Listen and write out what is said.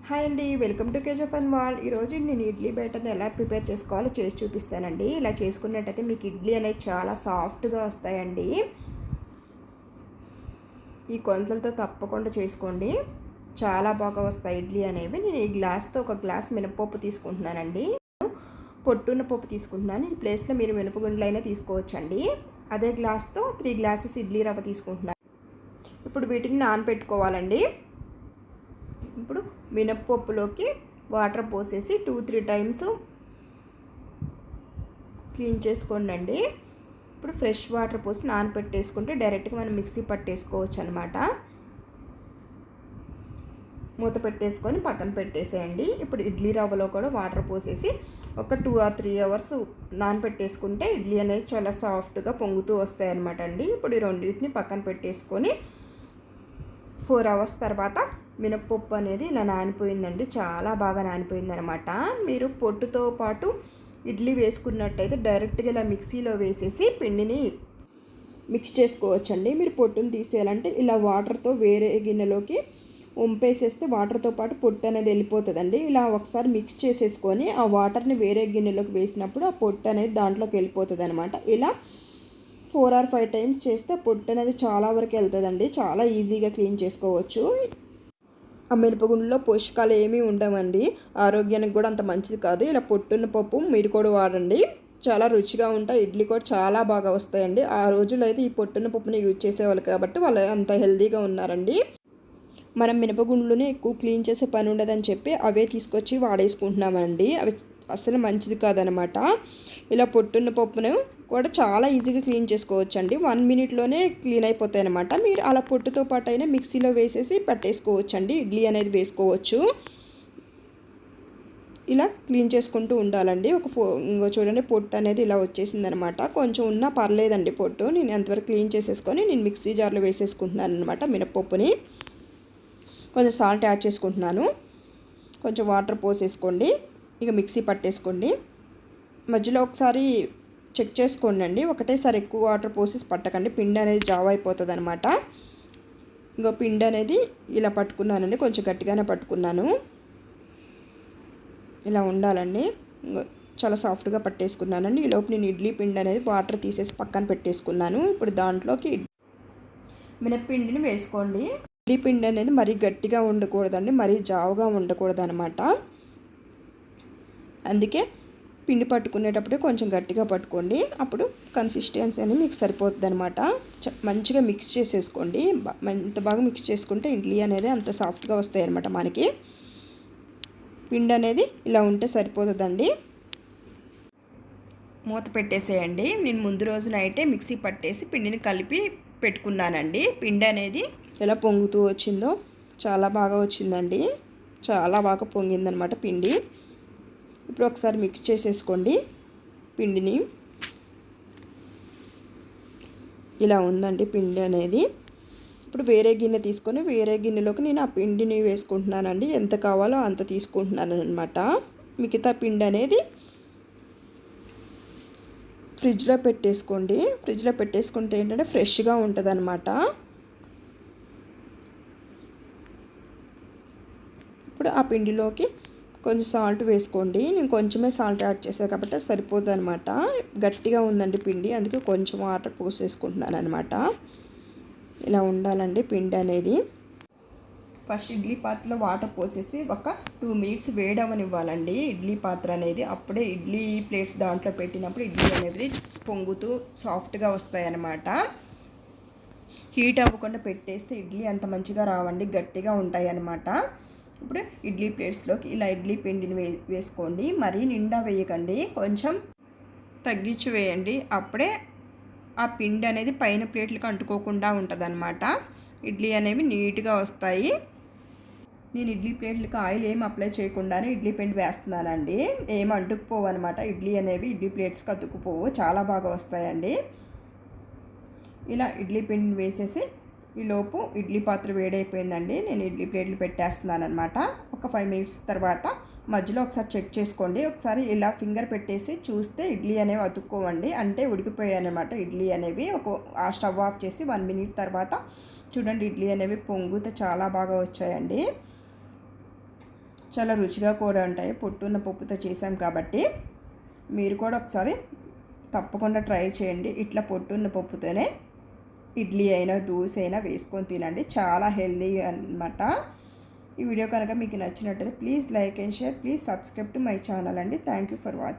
Hi అండి, welcome to KGF and world. ఈరోజు నేను ఇడ్లీ బ్యాటర్ని ఎలా ప్రిపేర్ చేసుకోవాలో చేసి చూపిస్తానండి. ఇలా చేసుకున్నట్టయితే మీకు ఇడ్లీ అనేది చాలా సాఫ్ట్గా వస్తాయండి. ఈ కొలతలతో తప్పకుండా చేసుకోండి, చాలా బాగా వస్తాయి ఇడ్లీ అనేవి. నేను ఈ గ్లాస్తో ఒక గ్లాస్ మినపప్పు తీసుకుంటున్నానండి. పొట్టున్న పప్పు తీసుకుంటున్నాను. ఈ ప్లేస్లో మీరు మినపగుండ్లు అయినా తీసుకోవచ్చండి. అదే గ్లాస్తో 3 గ్లాసెస్ ఇడ్లీ రవ్వ తీసుకుంటున్నాను. ఇప్పుడు వీటిని నానబెట్టుకోవాలండి. ఇప్పుడు మినప్పప్పులోకి వాటర్ పోసేసి 2-3 టైమ్స్ క్లీన్ చేసుకోండి. ఇప్పుడు ఫ్రెష్ వాటర్ పోసి నానబెట్టేసుకుంటే డైరెక్ట్గా మనం మిక్సీ పట్టేసుకోవచ్చు అనమాట. మూత పెట్టేసుకొని పక్కన పెట్టేసేయండి. ఇప్పుడు ఇడ్లీ రవ్వలో కూడా వాటర్ పోసేసి ఒక 2 or 3 అవర్స్ నానబెట్టేసుకుంటే ఇడ్లీ అనేది చాలా సాఫ్ట్గా పొంగుతూ వస్తాయి అనమాట అండి. ఇప్పుడు ఈ రెండింటిని పక్కన పెట్టేసుకొని 4 అవర్స్ తర్వాత మినప్పప్పు అనేది ఇలా నానిపోయిందండి, చాలా బాగా నానిపోయింది అనమాట. మీరు పొట్టుతో పాటు ఇడ్లీ వేసుకున్నట్టయితే డైరెక్ట్గా ఇలా మిక్సీలో వేసేసి పిండిని మిక్స్ చేసుకోవచ్చండి. మీరు పొట్టును తీసేయాలంటే ఇలా వాటర్తో వేరే గిన్నెలోకి వంపేసేస్తే వాటర్తో పాటు పొట్టు అనేది వెళ్ళిపోతుందండి. ఇలా ఒకసారి మిక్స్ చేసేసుకొని ఆ వాటర్ని వేరే గిన్నెలోకి వేసినప్పుడు ఆ పొట్టు అనేది దాంట్లోకి వెళ్ళిపోతుంది అనమాట. ఇలా 4 or 5 టైమ్స్ చేస్తే పొట్టు అనేది చాలా వరకు వెళ్తుందండి. చాలా ఈజీగా క్లీన్ చేసుకోవచ్చు. ఆ మిరపగుండులో పోషకాలు ఏమీ ఉండవండి, ఆరోగ్యానికి కూడా అంత మంచిది కాదు. ఇలా పొట్టున్న పప్పు మీరు కూడా వాడండి, చాలా రుచిగా ఉంటాయి. ఇడ్లీ కూడా చాలా బాగా వస్తాయండి. ఆ రోజుల్లో అయితే ఈ పొట్టున్న పప్పుని యూజ్ చేసేవాళ్ళు కాబట్టి వాళ్ళు అంత హెల్తీగా ఉన్నారండి. మనం మినపగుండ్లని ఎక్కువ క్లీన్ చేసే పని ఉండదని చెప్పి అవే తీసుకొచ్చి వాడేసుకుంటున్నామండి. అవి అసలు మంచిది కాదనమాట. ఇలా పొట్టున్న పప్పును కూడా చాలా ఈజీగా క్లీన్ చేసుకోవచ్చండి. 1 మినిట్లోనే క్లీన్ అయిపోతాయి అనమాట. మీరు అలా పొట్టుతో పాటు అయినా మిక్సీలో వేసేసి పట్టేసుకోవచ్చండి, ఇడ్లీ అనేది వేసుకోవచ్చు. ఇలా క్లీన్ చేసుకుంటూ ఉండాలండి. ఇంకో చూడండి, పొట్టు అనేది ఇలా వచ్చేసిందనమాట. కొంచెం ఉన్నా పర్లేదండి పొట్టు. నేను ఎంతవరకు క్లీన్ చేసేసుకొని నేను మిక్సీ జార్లో వేసేసుకుంటున్నాను అనమాట. మినపప్పుని కొంచెం సాల్ట్ యాడ్ చేసుకుంటున్నాను, కొంచెం వాటర్ పోసేసుకోండి, ఇక మిక్సీ పట్టేసుకోండి. మధ్యలో ఒకసారి చెక్ చేసుకోండి అండి, ఒకటేసారి ఎక్కువ వాటర్ పోసేసి పట్టకండి, పిండి అనేది జావ అయిపోతుంది అనమాట. ఇంకో పిండి అనేది ఇలా పట్టుకున్నానండి, కొంచెం గట్టిగానే పట్టుకున్నాను. ఇలా ఉండాలండి. చాలా సాఫ్ట్గా పట్టేసుకున్నానండి. ఈ లోపు నేను ఇడ్లీ పిండి అనేది వాటర్ తీసేసి పక్కన పెట్టేసుకున్నాను. ఇప్పుడు దాంట్లోకి మినప్పిండిని వేసుకోండి. ఇడ్లీ పిండి అనేది మరీ గట్టిగా ఉండకూడదండి, మరీ జావుగా ఉండకూడదు అనమాట. అందుకే పిండి పట్టుకునేటప్పుడు కొంచెం గట్టిగా పట్టుకోండి, అప్పుడు కన్సిస్టెన్సీ అనేది మీకు సరిపోతుంది అనమాట. మంచిగా మిక్స్ చేసేసుకోండి. ఎంత బాగా మిక్స్ చేసుకుంటే ఇడ్లీ అనేది అంత సాఫ్ట్గా వస్తాయి అనమాట. మనకి పిండి అనేది ఇలా ఉంటే సరిపోతుందండి. మూత పెట్టేసేయండి. నేను ముందు రోజు నైటే మిక్సీ పట్టేసి పిండిని కలిపి పెట్టుకున్నానండి. పిండి అనేది ఎలా పొంగుతూ వచ్చిందో చాలా బాగా వచ్చిందండి, చాలా బాగా పొంగిందనమాట పిండి. ఇప్పుడు ఒకసారి మిక్స్ చేసేసుకోండి పిండిని. ఇలా ఉందండి పిండి అనేది. ఇప్పుడు వేరే గిన్నె తీసుకొని వేరే గిన్నెలోకి నేను ఆ పిండిని వేసుకుంటున్నానండి. ఎంత కావాలో అంత తీసుకుంటున్నాను అనమాట. మిగతా పిండి అనేది ఫ్రిడ్జ్లో పెట్టేసుకోండి. ఫ్రిడ్జ్లో పెట్టేసుకుంటే ఏంటంటే ఫ్రెష్గా ఉంటుంది అనమాట. ఇప్పుడు ఆ పిండిలోకి కొంచెం సాల్ట్ వేసుకోండి. నేను కొంచెమే సాల్ట్ యాడ్ చేశాను కాబట్టి సరిపోతుంది అనమాట. గట్టిగా ఉందండి పిండి, అందుకే కొంచెం వాటర్ పోసేసుకుంటున్నాను అనమాట. ఇలా ఉండాలండి పిండి అనేది. ఫస్ట్ ఇడ్లీ పాత్రలో వాటర్ పోసేసి ఒక 2 మినిట్స్ వేడవనివ్వాలండి ఇడ్లీ పాత్ర అనేది. అప్పుడే ఇడ్లీ ప్లేట్స్ దాంట్లో పెట్టినప్పుడు ఇడ్లీ అనేది పొంగుతూ సాఫ్ట్గా వస్తాయి అన్నమాట. హీట్ అవ్వకుండా పెట్టేస్తే ఇడ్లీ అంత మంచిగా రావండి, గట్టిగా ఉంటాయి అన్నమాట. ఇప్పుడు ఇడ్లీ ప్లేట్స్లోకి ఇలా ఇడ్లీ పిండిని వేసుకోండి. మరీ నిండా వేయకండి, కొంచెం తగ్గించి వేయండి. అప్పుడే ఆ పిండి అనేది పైన ప్లేట్లకు అంటుకోకుండా ఉంటుందన్నమాట. ఇడ్లీ అనేవి నీట్గా వస్తాయి. నేను ఇడ్లీ ప్లేట్లకు ఆయిల్ ఏం అప్లై చేయకుండానే ఇడ్లీ పిండి వేస్తున్నానండి. ఏం అంటుకుపోవు అనమాట. ఇడ్లీ అనేవి ఇడ్లీ ప్లేట్స్కి అతుక్కుపోవు, చాలా బాగా వస్తాయండి. ఇలా ఇడ్లీ పిండిని వేసేసి ఈలోపు ఇడ్లీ పాత్ర వేడైపోయిందండి. నేను ఇడ్లీ ప్లేట్లు పెట్టేస్తున్నాను అనమాట. ఒక 5 మినిట్స్ తర్వాత మధ్యలో ఒకసారి చెక్ చేసుకోండి. ఒకసారి ఇలా ఫింగర్ పెట్టేసి చూస్తే ఇడ్లీ అనేవి అతుక్కోవండి, అంటే ఉడికిపోయాయి అనమాట ఇడ్లీ అనేవి. ఆ స్టవ్ ఆఫ్ చేసి 1 మినిట్ తర్వాత చూడండి, ఇడ్లీ అనేవి పొంగుతే చాలా బాగా వచ్చాయండి. చాలా రుచిగా కూడా ఉంటాయి. పొట్టున్న పప్పుతో చేసాం కాబట్టి మీరు కూడా ఒకసారి తప్పకుండా ట్రై చేయండి. ఇట్లా పొట్టున్న పప్పుతోనే ఇడ్లీ అయినా దోశ అయినా వేసుకొని తినండి. చాలా హెల్దీ అన్నమాట. ఈ వీడియో కనుక మీకు నచ్చినట్టయితే please like and share. Please subscribe to my channel అండి. Thank you for watching.